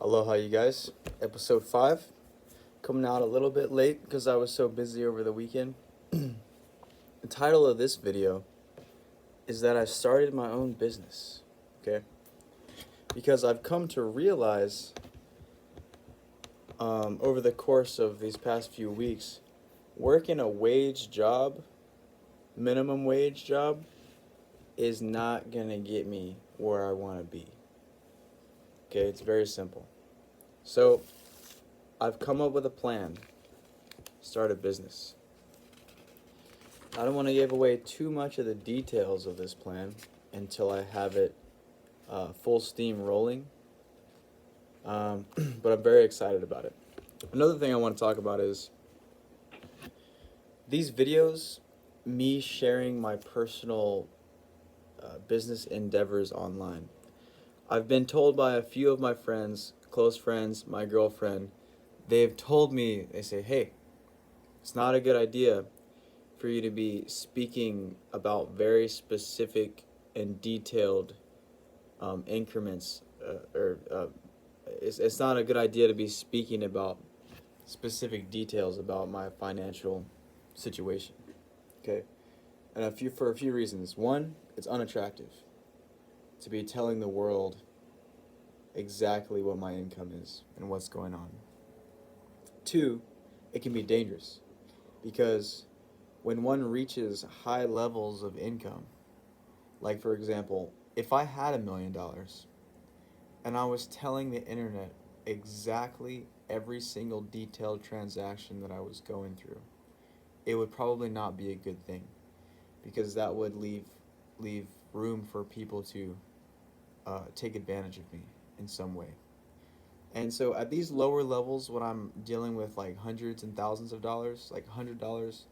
Aloha, you guys. Episode 5. Coming out a little bit late because I was so busy over the weekend. The title of this video is that I started my own business. Okay? Because I've come to realize over the course of these past few weeks, working a wage job, minimum wage job, is not going to get me where I want to be. Okay? It's very simple. So, I've come up with a plan. Start a business. I don't want to give away too much of the details of this plan until I have it full steam rolling. But I'm very excited about it. Another thing I want to talk about is these videos, me sharing my personal business endeavors online. I've been told by a few of my friends, close friends, my girlfriend, they've told me, they say, hey, it's not a good idea for you to be speaking about very specific and detailed increments, it's not a good idea to be speaking about specific details about my financial situation. Okay, and for a few reasons. One, it's unattractive to be telling the world exactly what my income is and what's going on. Two, it can be dangerous because when one reaches high levels of income, like for example, if I had $1 million and I was telling the internet exactly every single detailed transaction that I was going through, it would probably not be a good thing because that would leave room for people to take advantage of me in some way. And so at these lower levels, when I'm dealing with like hundreds and thousands of dollars, like $100,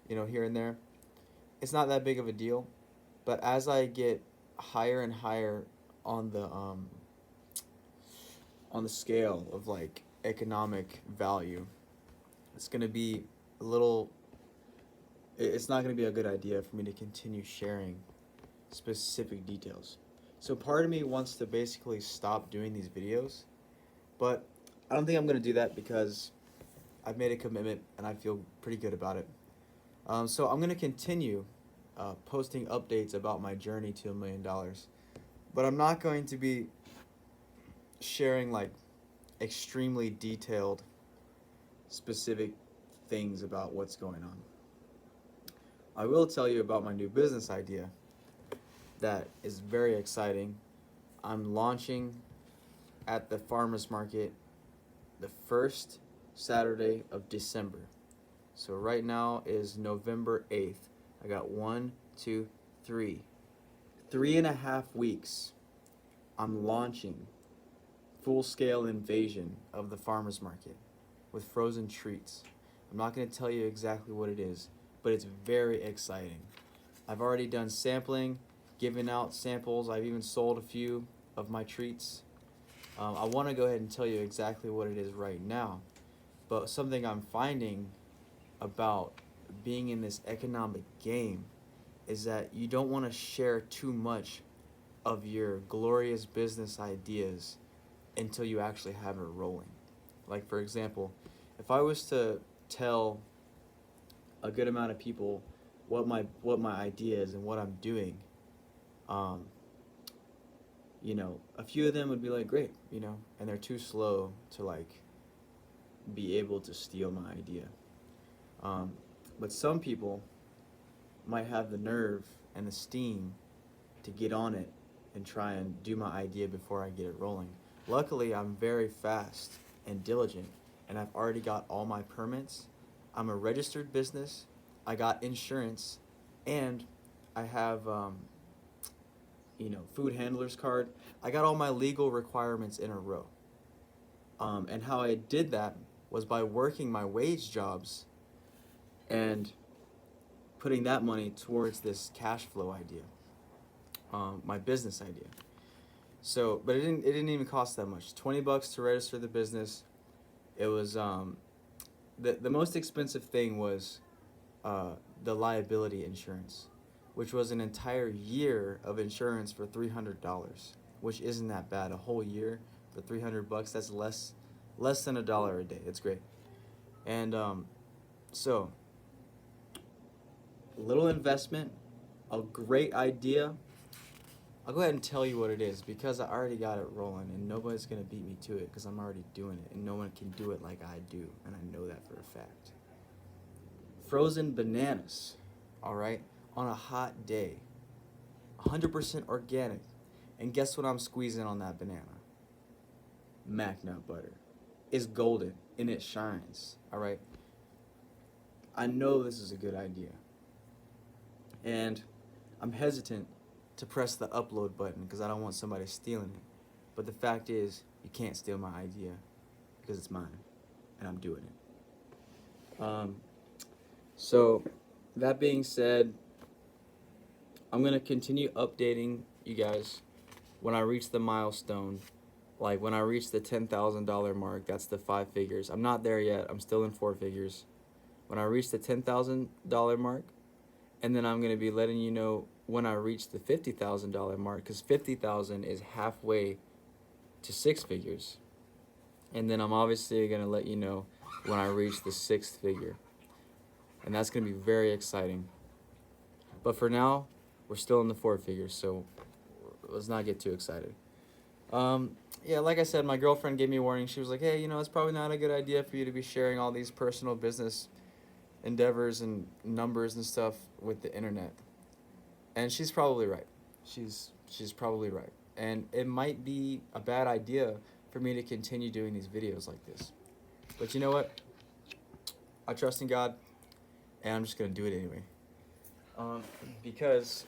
here and there, it's not that big of a deal. But as I get higher and higher on the scale of like economic value, it's gonna be a little. It's not gonna be a good idea for me to continue sharing specific details. So part of me wants to basically stop doing these videos, but I don't think I'm gonna do that because I've made a commitment and I feel pretty good about it. So I'm gonna continue posting updates about my journey to $1 million, but I'm not going to be sharing like extremely detailed, specific things about what's going on. I will tell you about my new business idea that is very exciting. I'm launching at the farmers market the first Saturday of December. So right now is November 8th. I got 3.5 weeks. I'm launching full-scale invasion of the farmers market with frozen treats. I'm not going to tell you exactly what it is, but it's very exciting. I've already done sampling, given out samples. I've even sold a few of my treats. I want to go ahead and tell you exactly what it is right now, but something I'm finding about being in this economic game is that you don't want to share too much of your glorious business ideas until you actually have it rolling. Like for example, if I was to tell a good amount of people what my idea is and what I'm doing, a few of them would be like, great, and they're too slow to like be able to steal my idea. But some people might have the nerve and the steam to get on it and try and do my idea before I get it rolling. Luckily, I'm very fast and diligent, and I've already got all my permits. I'm a registered business. I got insurance, and I have, food handler's card. I got all my legal requirements in a row. And how I did that was by working my wage jobs and putting that money towards this cash flow idea, my business idea. So, but it didn't even cost that much. $20 to register the business. It was the most expensive thing was the liability insurance, which was an entire year of insurance for $300, which isn't that bad. A whole year the $300, that's less than $1 a day. It's great. And so little investment, a great idea. I'll go ahead and tell you what it is because I already got it rolling and nobody's going to beat me to it because I'm already doing it and no one can do it like I do, and I know that for a fact. Frozen bananas, all right, on a hot day, 100% organic. And guess what I'm squeezing on that banana? Mac nut butter. It's golden and it shines, all right? I know this is a good idea. And I'm hesitant to press the upload button because I don't want somebody stealing it. But the fact is, you can't steal my idea because it's mine and I'm doing it. So that being said, I'm going to continue updating you guys when I reach the milestone. Like when I reach the $10,000 mark, that's the 5 figures. I'm not there yet. I'm still in 4 figures. When I reach the $10,000 mark, and then I'm going to be letting you know when I reach the $50,000 mark, because 50,000 is halfway to 6 figures. And then I'm obviously going to let you know when I reach the 6th figure. And that's going to be very exciting. But for now, we're still in the 4 figures, so let's not get too excited. Yeah, like I said, my girlfriend gave me a warning. She was like, hey, it's probably not a good idea for you to be sharing all these personal business endeavors and numbers and stuff with the internet. And she's probably right. She's probably right. And it might be a bad idea for me to continue doing these videos like this. But you know what? I trust in God, and I'm just going to do it anyway. Because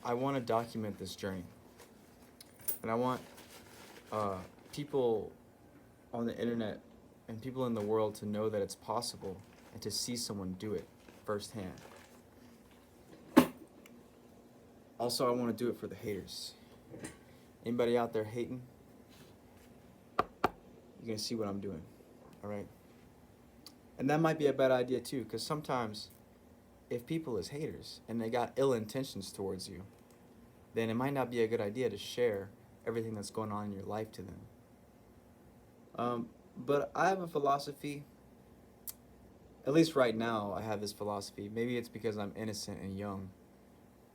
I want to document this journey. And I want people on the internet and people in the world to know that it's possible and to see someone do it firsthand. Also, I want to do it for the haters. Anybody out there hating? You're going to see what I'm doing, all right? And that might be a bad idea too, because sometimes if people is haters and they got ill intentions towards you, then it might not be a good idea to share everything that's going on in your life to them. But I have a philosophy, at least right now I have this philosophy. Maybe it's because I'm innocent and young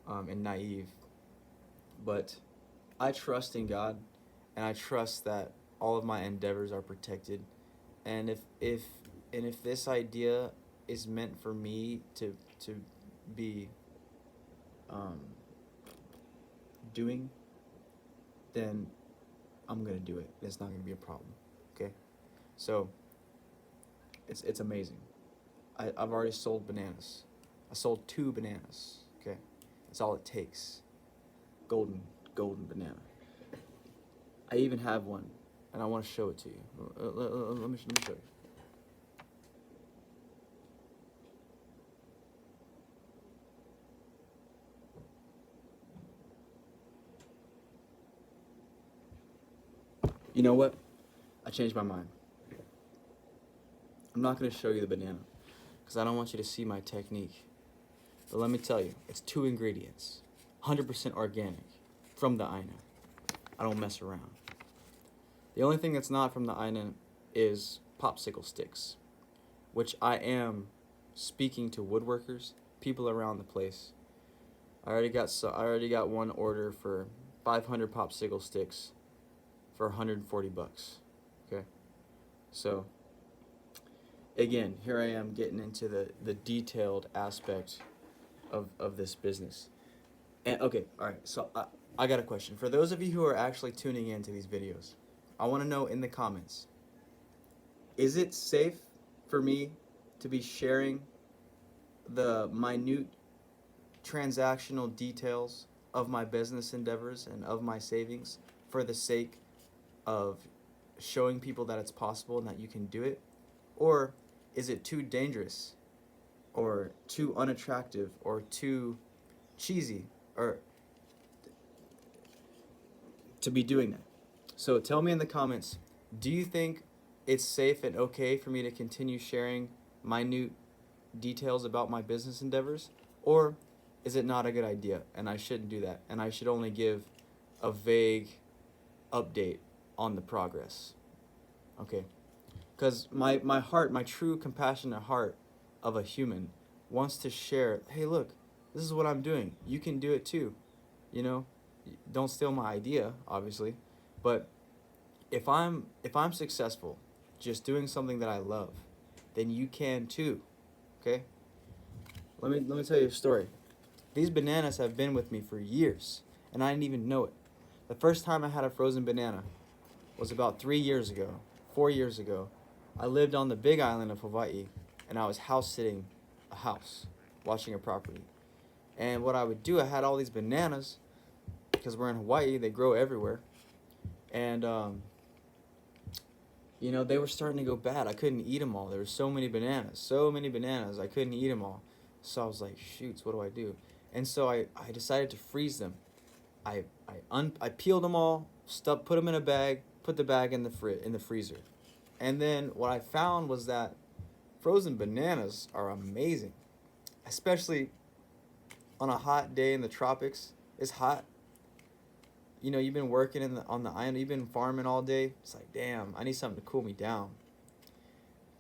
and naive, but I trust in God, and I trust that all of my endeavors are protected. And if this idea is meant for me to be doing, then I'm gonna do it. It's not gonna be a problem. Okay, so it's amazing. I've already sold bananas. I sold 2 bananas. Okay, that's all it takes. Golden banana. I even have one, and I want to show it to you. Let me show you. You know what? I changed my mind. I'm not going to show you the banana because I don't want you to see my technique. But let me tell you, it's 2 ingredients, 100% organic from the Aina. I don't mess around. The only thing that's not from the Aina is popsicle sticks, which I am speaking to woodworkers, people around the place. I already got one order for 500 popsicle sticks for $140. Okay, so again, here I am getting into the detailed aspect of this business. And okay, all right, so I got a question for those of you who are actually tuning into these videos. I want to know in the comments, is it safe for me to be sharing the minute transactional details of my business endeavors and of my savings for the sake of showing people that it's possible and that you can do it? Or is it too dangerous or too unattractive or too cheesy or to be doing that? So tell me in the comments, do you think it's safe and okay for me to continue sharing minute details about my business endeavors? Or is it not a good idea and I shouldn't do that and I should only give a vague update on the progress. Okay, because my heart, my true compassionate heart of a human wants to share, hey, look, this is what I'm doing, you can do it too, you know. Don't steal my idea, obviously, but if I'm successful just doing something that I love, then you can too. Okay, let me tell you a story. These bananas have been with me for years, and I didn't even know it. The first time I had a frozen banana was about 3 years ago, 4 years ago. I lived on the big island of Hawaii, and I was house sitting a house, watching a property. And what I would do, I had all these bananas, because we're in Hawaii, they grow everywhere. And, they were starting to go bad. I couldn't eat them all. There were so many bananas, I couldn't eat them all. So I was like, shoots, what do I do? And so I decided to freeze them. I peeled them all, put them in a bag, put the bag in the freezer. And then what I found was that frozen bananas are amazing, especially on a hot day in the tropics. It's hot. You've been working on the island, you've been farming all day. It's like, damn, I need something to cool me down.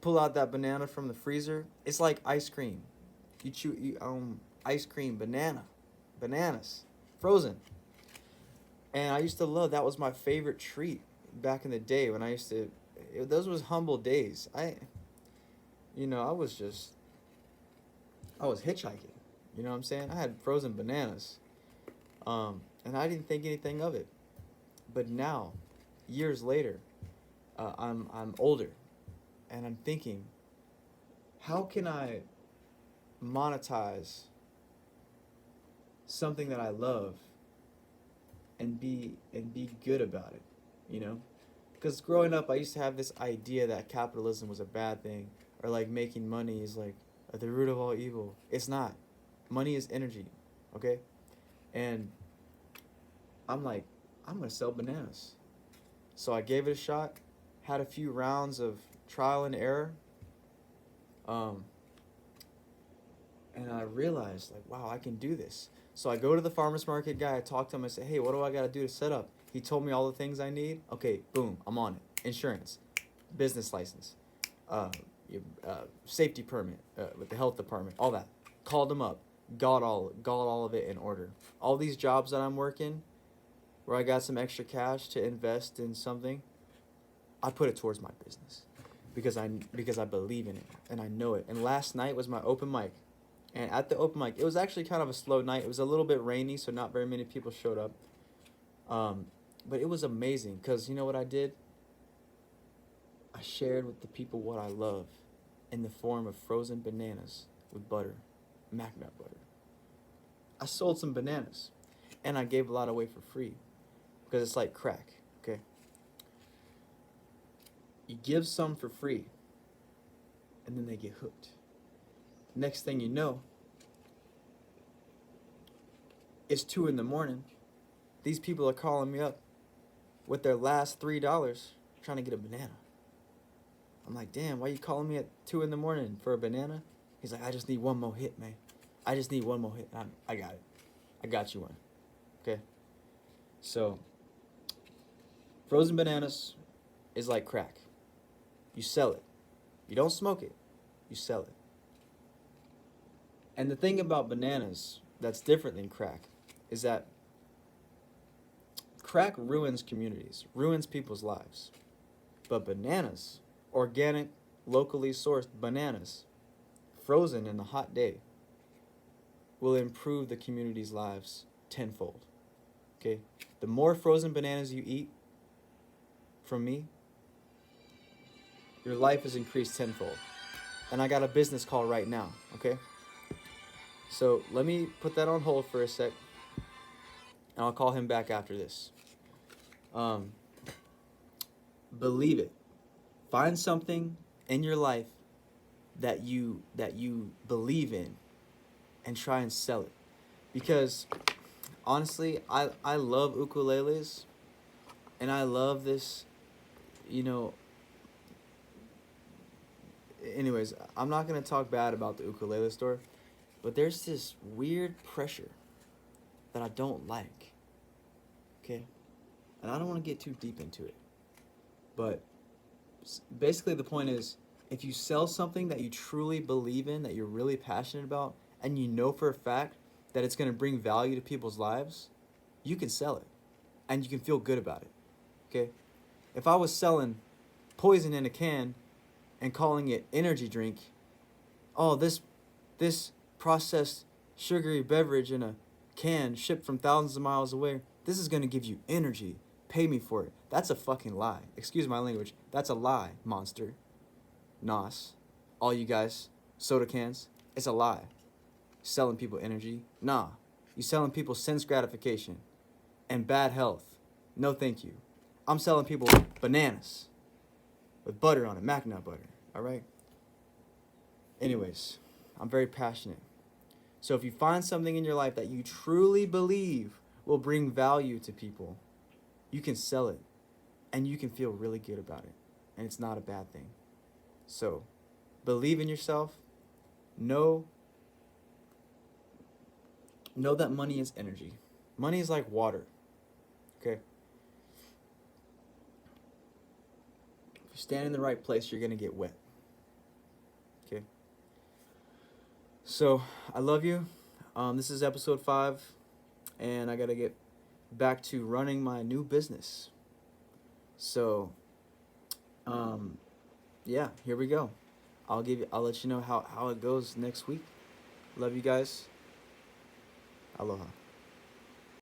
Pull out that banana from the freezer. It's like ice cream. Ice cream, bananas, frozen. And I used to love, that was my favorite treat back in the day when those was humble days. I was hitchhiking. You know what I'm saying? I had frozen bananas. And I didn't think anything of it. But now, years later, I'm older, and I'm thinking, how can I monetize something that I love and be good about it, Because growing up, I used to have this idea that capitalism was a bad thing, or like making money is like at the root of all evil. It's not. Money is energy, okay? And I'm like, I'm gonna sell bananas. So I gave it a shot, had a few rounds of trial and error, and I realized, like, wow, I can do this. So I go to the farmer's market guy, I talk to him, I say, hey, what do I gotta do to set up? He told me all the things I need. Okay, boom, I'm on it. Insurance, business license, safety permit with the health department, all that. Called him up, got all of it in order. All these jobs that I'm working, where I got some extra cash to invest in something, I put it towards my business because I believe in it and I know it. And last night was my open mic. And at the open mic, it was actually kind of a slow night. It was a little bit rainy, so not very many people showed up. But it was amazing because you know what I did? I shared with the people what I love in the form of frozen bananas with butter, mac nut butter. I sold some bananas and I gave a lot away for free because it's like crack, okay? You give some for free and then they get hooked. Next thing you know, it's 2 a.m. These people are calling me up with their last $3 trying to get a banana. I'm like, damn, why you calling me at 2 a.m. for a banana? He's like, I just need one more hit, man. I just need one more hit. I got it. I got you one. Okay? So, frozen bananas is like crack. You sell it. You don't smoke it. You sell it. And the thing about bananas that's different than crack is that crack ruins communities, ruins people's lives. But bananas, organic, locally sourced bananas, frozen in a hot day, will improve the community's lives tenfold. Okay? The more frozen bananas you eat from me, your life is increased tenfold. And I got a business call right now, okay? So let me put that on hold for a sec, and I'll call him back after this. Believe it. Find something in your life that you believe in and try and sell it. Because honestly, I love ukuleles and I love this, anyways, I'm not going to talk bad about the ukulele store, but there's this weird pressure that I don't like. Okay? And I don't want to get too deep into it. But basically the point is, if you sell something that you truly believe in, that you're really passionate about, and you know for a fact that it's going to bring value to people's lives, you can sell it and you can feel good about it. Okay? If I was selling poison in a can and calling it energy drink, oh, this processed sugary beverage in a can shipped from thousands of miles away, this is going to give you energy. Pay me for it. That's a fucking lie. Excuse my language. That's a lie, Monster. Nos. All you guys, soda cans. It's a lie. Selling people energy. Nah. You selling people sense gratification and bad health. No thank you. I'm selling people bananas with butter on it, Mackinac butter. All right? Anyways, I'm very passionate. So if you find something in your life that you truly believe will bring value to people, you can sell it and you can feel really good about it. And it's not a bad thing. So believe in yourself. Know that money is energy. Money is like water. Okay? If you stand in the right place, you're going to get wet. Okay? So, I love you. This is episode 5, and I got to get back to running my new business. So, yeah, here we go. I'll let you know how it goes next week. Love you guys. Aloha.